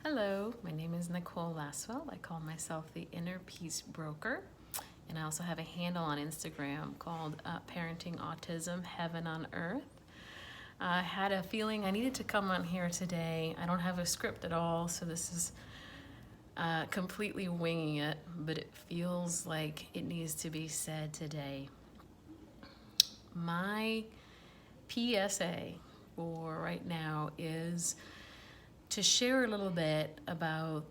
Hello, my name is Nicole Laswell. I call myself the Inner Peace Broker. And I also have a handle on Instagram called Parenting Autism Heaven on Earth. I had a feeling I needed to come on here today. I don't have a script at all, so this is completely winging it, but it feels like it needs to be said today. My PSA for right now is to share a little bit about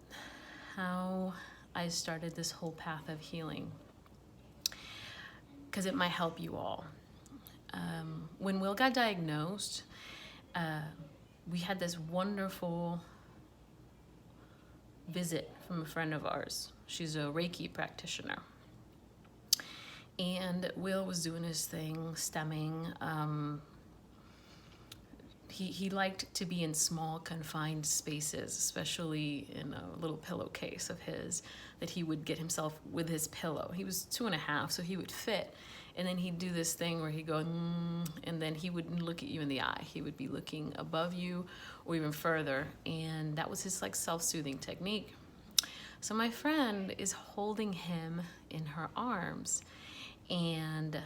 how I started this whole path of healing, because it might help you all. When Will got diagnosed, we had this wonderful visit from a friend of ours. She's a Reiki practitioner. And Will was doing his thing, stemming. He liked to be in small, confined spaces, especially in a little pillowcase of his that he would get himself with his pillow. He was 2.5, so he would fit. And then he'd do this thing where he'd go, and then he wouldn't look at you in the eye. He would be looking above you or even further. And that was his self-soothing technique. So my friend is holding him in her arms. And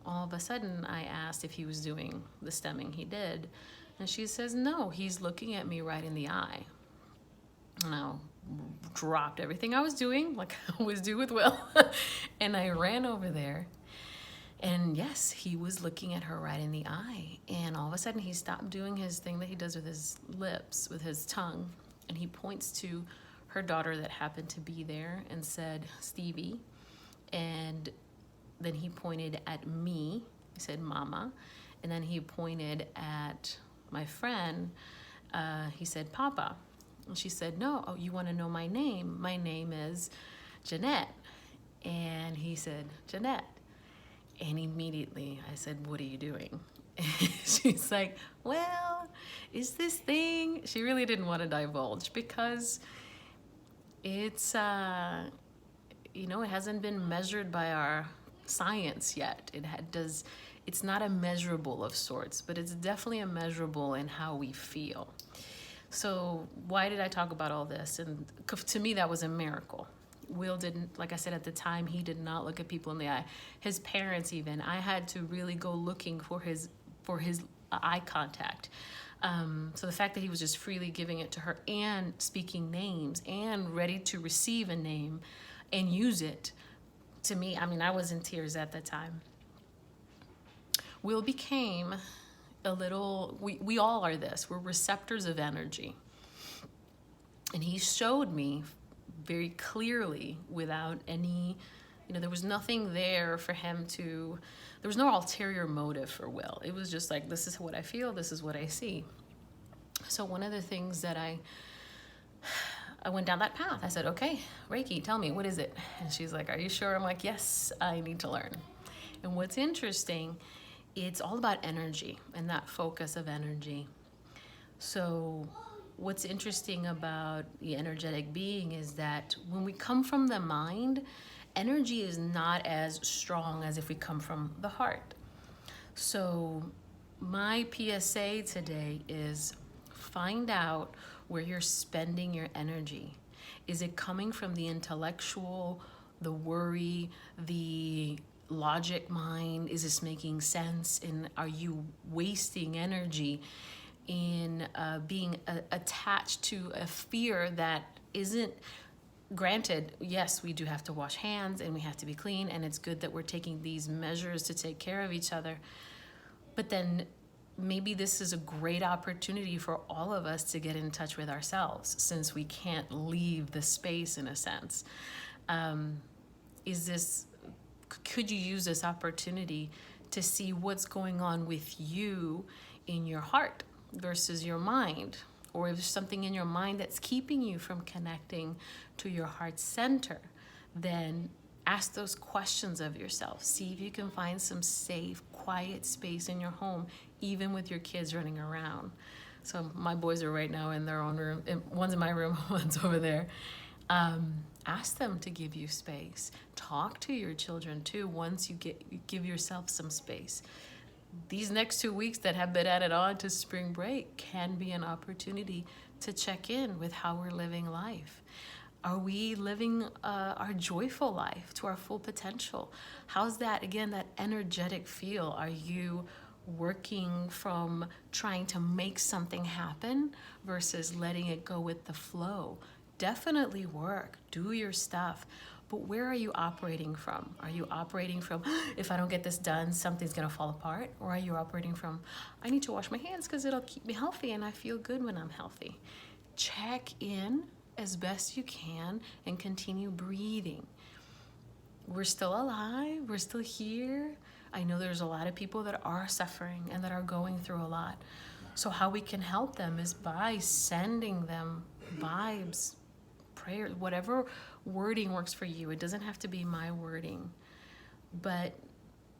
all of a sudden, I asked if he was doing the stemming he did. And she says, no, he's looking at me right in the eye. And I dropped everything I was doing, like I always do with Will. And I ran over there. And yes, he was looking at her right in the eye. And all of a sudden, he stopped doing his thing that he does with his lips, with his tongue. And he points to her daughter that happened to be there and said, Stevie. And then he pointed at me. He said, Mama. And then he pointed at my friend. He said, Papa. And she said, no, oh, you want to know my name? My name is Jeanette. And he said, Jeanette. And immediately I said, what are you doing? And she's like, well, is this thing? She really didn't want to divulge because it's, it hasn't been measured by our science yet. It's not a measurable of sorts, but it's definitely a measurable in how we feel. So why did I talk about all this? And to me, that was a miracle. Will didn't, like I said at the time, he did not look at people in the eye. His parents even, I had to really go looking for his eye contact. So the fact that he was just freely giving it to her and speaking names and ready to receive a name and use it, to me, I was in tears at the time. Will became a little, we all are this, we're receptors of energy. And he showed me very clearly without any, there was nothing there for him to, there was no ulterior motive for Will. It was just like, this is what I feel, this is what I see. So one of the things that I went down that path. I said, okay, Reiki, tell me, what is it? And she's like, are you sure? I'm like, yes, I need to learn. And what's interesting, it's all about energy and that focus of energy. So what's interesting about the energetic being is that when we come from the mind, energy is not as strong as if we come from the heart. So my PSA today is find out where you're spending your energy. Is it coming from the intellectual, the worry, the logic mind? Is this making sense? And are you wasting energy in being attached to a fear that isn't, granted, yes, we do have to wash hands and we have to be clean, and it's good that we're taking these measures to take care of each other. But then maybe this is a great opportunity for all of us to get in touch with ourselves, since we can't leave the space in a sense. Could you use this opportunity to see what's going on with you in your heart versus your mind? Or if there's something in your mind that's keeping you from connecting to your heart center, then ask those questions of yourself. See if you can find some safe, quiet space in your home, even with your kids running around. So my boys are right now in their own room. One's in my room, one's over there. Ask them to give you space. Talk to your children too once you give yourself some space. These next 2 weeks that have been added on to spring break can be an opportunity to check in with how we're living life. Are we living our joyful life to our full potential? How's that, again, that energetic feel? Are you working from trying to make something happen versus letting it go with the flow? Definitely work, do your stuff. But where are you operating from? Are you operating from, if I don't get this done, something's gonna fall apart? Or are you operating from, I need to wash my hands because it'll keep me healthy and I feel good when I'm healthy? Check in as best you can and continue breathing. We're still alive, we're still here. I know there's a lot of people that are suffering and that are going through a lot. So how we can help them is by sending them vibes, prayers, whatever wording works for you. It doesn't have to be my wording, but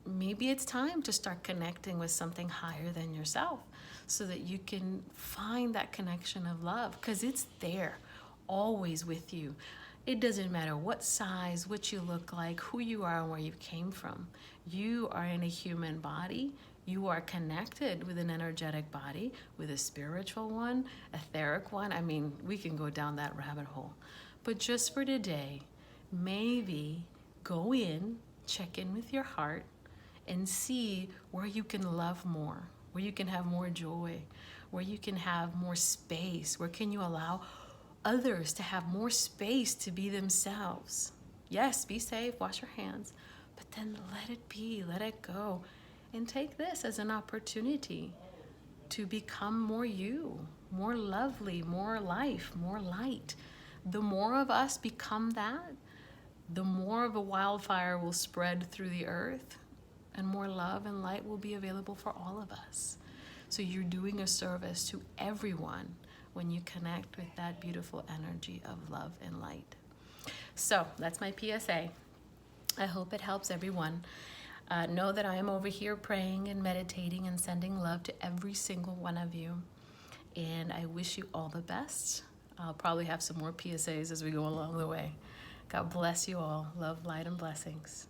maybe it's time to start connecting with something higher than yourself so that you can find that connection of love, because it's there, always with you. It doesn't matter what size, what you look like, who you are, and where you came from. You are in a human body. You are connected with an energetic body, with a spiritual one, etheric one. I mean, we can go down that rabbit hole. But just for today, maybe go in, check in with your heart, and see where you can love more, where you can have more joy, where you can have more space, where can you allow others to have more space to be themselves. Yes, be safe, wash your hands, but then let it be, let it go, and take this as an opportunity to become more you, more lovely, more life, more light. The more of us become that, the more of a wildfire will spread through the earth, and more love and light will be available for all of us. So you're doing a service to everyone when you connect with that beautiful energy of love and light. So that's my PSA. I hope it helps everyone. Know that I am over here praying and meditating and sending love to every single one of you. And I wish you all the best. I'll probably have some more PSAs as we go along the way. God bless you all. Love, light, and blessings.